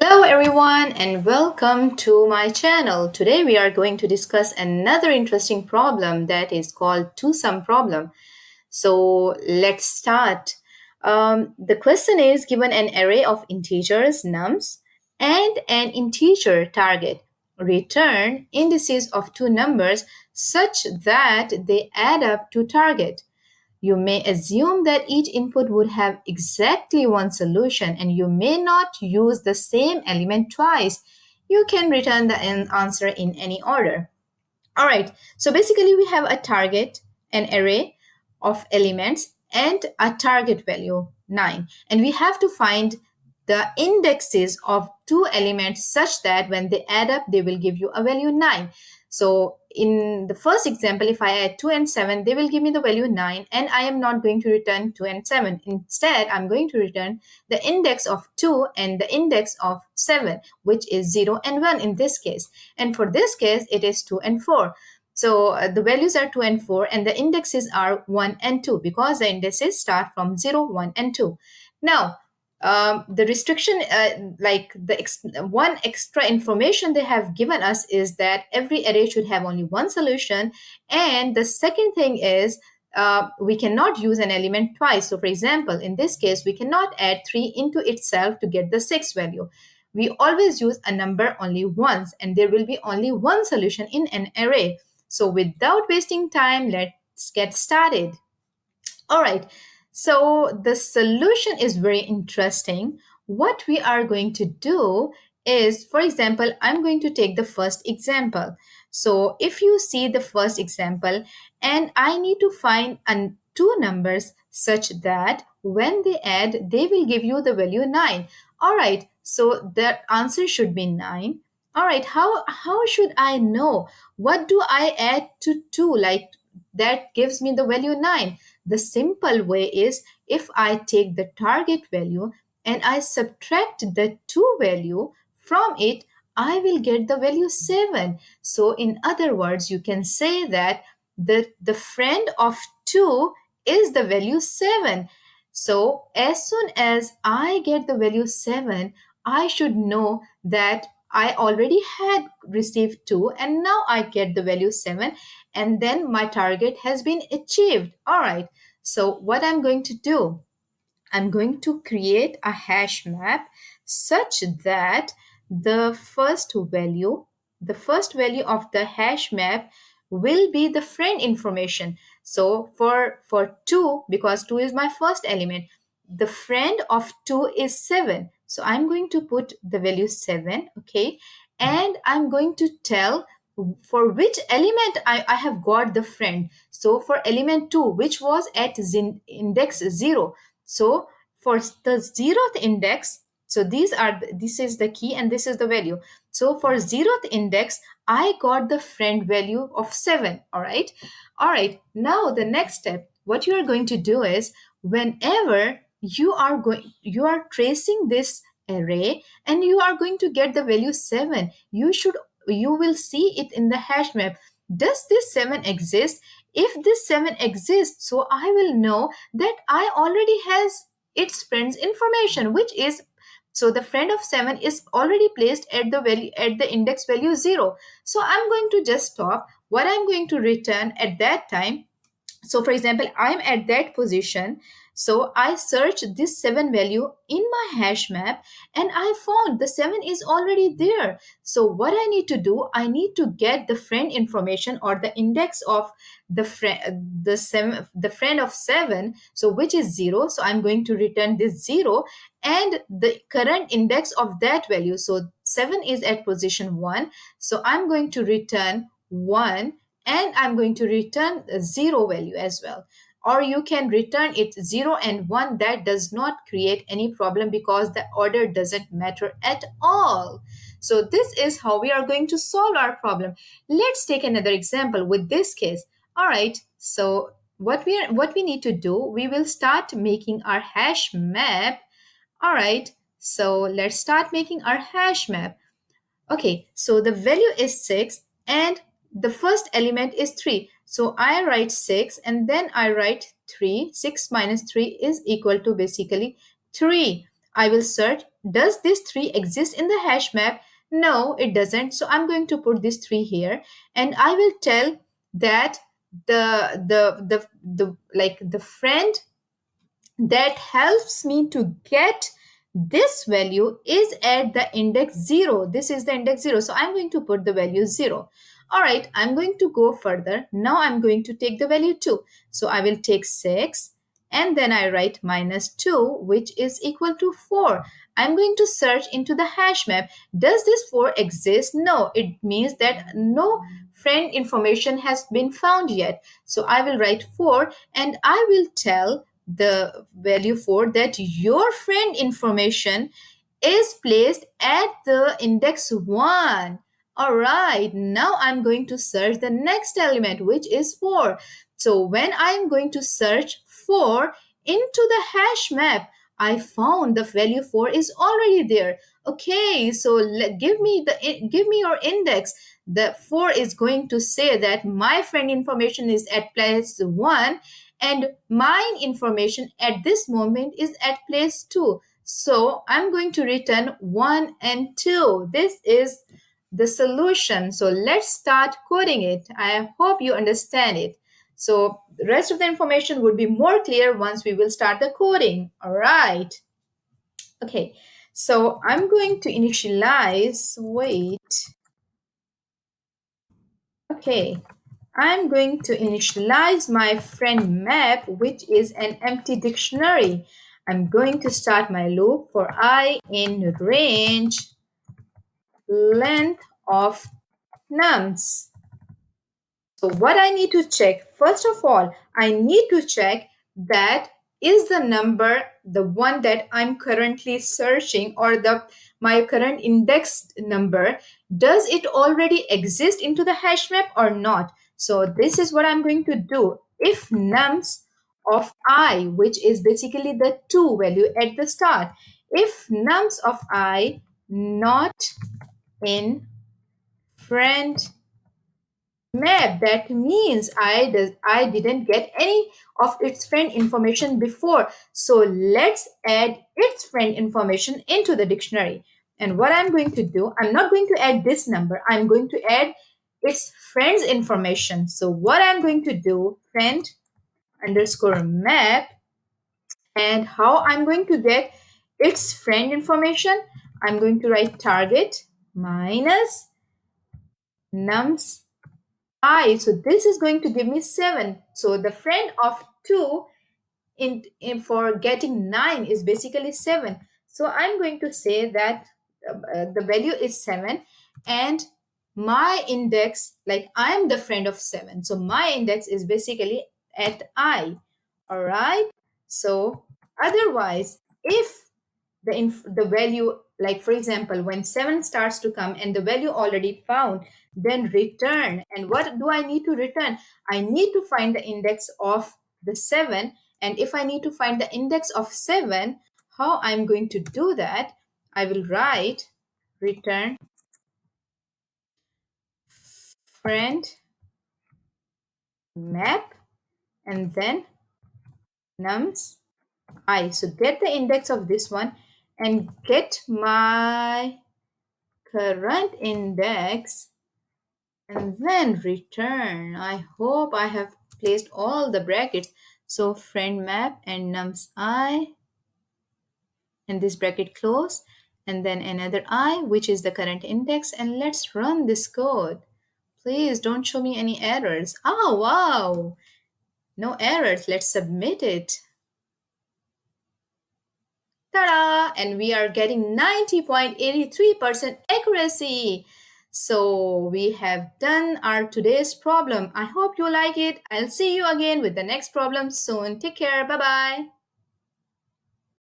Hello everyone and welcome to my channel. Today we are going to discuss another interesting problem that is called two-sum problem. So let's start. The question is given an array of integers nums and an integer target. Return indices of two numbers such that they add up to target. You may assume that each input would have exactly one solution and you may not use the same element twice. You can return the answer in any order. All right, so basically we have a target, an array of elements, and a target value 9. And we have to find the indexes of two elements such that when they add up, they will give you a value 9. So in the first example, if I add 2 and 7, they will give me the value 9, and I am not going to return 2 and 7. Instead, I'm going to return the index of 2 and the index of 7, which is 0 and 1 in this case. And for this case, it is 2 and 4. So the values are 2 and 4, and the indexes are 1 and 2 because the indices start from 0, 1, and 2. Now, the restriction, one extra information they have given us is that every array should have only one solution. And the second thing is we cannot use an element twice. So, for example, in this case, we cannot add 3 into itself to get the 6 value. We always use a number only once, and there will be only one solution in an array. So without wasting time, let's get started. All right, so the solution is very interesting. What we are going to do is, for example, I'm going to take the first example. So if you see the first example, and I need to find two numbers such that when they add, they will give you the value 9. All right, so the answer should be 9. All right, how should I know? What do I add to 2? Like that gives me the value 9. The simple way is if I take the target value and I subtract the 2 value from it, I will get the value 7. So in other words, you can say that the friend of 2 is the value 7. So as soon as I get the value 7, I should know that I already had received 2 and now I get the value 7, and then my target has been achieved. All right. So what I'm going to do, I'm going to create a hash map such that the first value of the hash map will be the friend information. So for 2, because 2 is my first element, the friend of 2 is 7. So I'm going to put the value 7, okay? And I'm going to tell for which element I have got the friend. So for element 2, which was at index 0. So for the 0th index, so this is the key and this is the value. So for 0th index, I got the friend value of 7. All right. All right. Now the next step, what you are going to do is whenever you are tracing this array and you are going to get the value 7, you will see it in the hash map. Does this 7 exist? If this 7 exists, so I will know that I already has its friend's information, which is, so the friend of 7 is already placed at the value at the index value 0. So I'm going to just stop. What I'm going to return at that time, so for example, I'm at that position, so I search this 7 value in my hash map and I found the 7 is already there. So what I need to do, I need to get the friend information or the index of the friend of 7, so which is 0. So I'm going to return this 0 and the current index of that value. So 7 is at position 1, so I'm going to return 1, and I'm going to return a 0 value as well. Or you can return it 0 and 1. That does not create any problem because the order doesn't matter at all. So this is how we are going to solve our problem. Let's take another example with this case. All right. So what we need to do, we will start making our hash map. All right. So let's start making our hash map. Okay, so the value is 6 and the first element is 3. So I write 6 and then I write 3. 6 minus 3 is equal to basically 3. I will search, does this 3 exist in the hash map? No, it doesn't. So I'm going to put this 3 here, and I will tell that the friend that helps me to get this value is at the index 0. This is the index 0. So I'm going to put the value 0. All right, I'm going to go further. Now I'm going to take the value 2. So I will take 6 and then I write minus 2, which is equal to 4. I'm going to search into the hash map. Does this 4 exist? No, it means that no friend information has been found yet. So I will write 4 and I will tell the value 4 that your friend information is placed at the index 1. All right, now I'm going to search the next element, which is 4. So when I'm going to search 4 into the hash map, I found the value 4 is already there. Okay, so give me your index. The 4 is going to say that my friend information is at place 1 and mine information at this moment is at place 2. So I'm going to return 1 and 2. This is the solution. So let's start coding it. I hope you understand it. So the rest of the information would be more clear once we will start the coding. All right. Okay. So I'm going to initialize, wait. Okay. I'm going to initialize my friend map, which is an empty dictionary. I'm going to start my loop for I in range length of nums. So what I need to check, first of all, I need to check that is the number the one that I'm currently searching or the my current indexed number, does it already exist into the hash map or not? So this is what I'm going to do. If nums of I, which is basically the 2 value at the start, if nums of I not in friend map, that means I didn't get any of its friend information before. So let's add its friend information into the dictionary. And what I'm going to do, I'm not going to add this number, I'm going to add its friend's information. So what I'm going to do, friend underscore map, and how I'm going to get its friend information, I'm going to write target minus nums I. So this is going to give me 7. So the friend of 2 in for getting 9 is basically 7. So I'm going to say that the value is 7 and my index, like I'm the friend of 7. So my index is basically at I. All right. So otherwise, if the value, like for example, when 7 starts to come and the value already found, then return. And what do I need to return? I need to find the index of the 7. And if I need to find the index of 7, how I'm going to do that? I will write return friend map and then nums I. So get the index of this one and get my current index and then return. I hope I have placed all the brackets. So friend map and nums I and this bracket close and then another I, which is the current index, and let's run this code. Please don't show me any errors. Oh wow, no errors. Let's submit it. Ta-da! And we are getting 90.83% accuracy. So we have done our today's problem. I hope you like it. I'll see you again with the next problem soon. Take care. Bye-bye.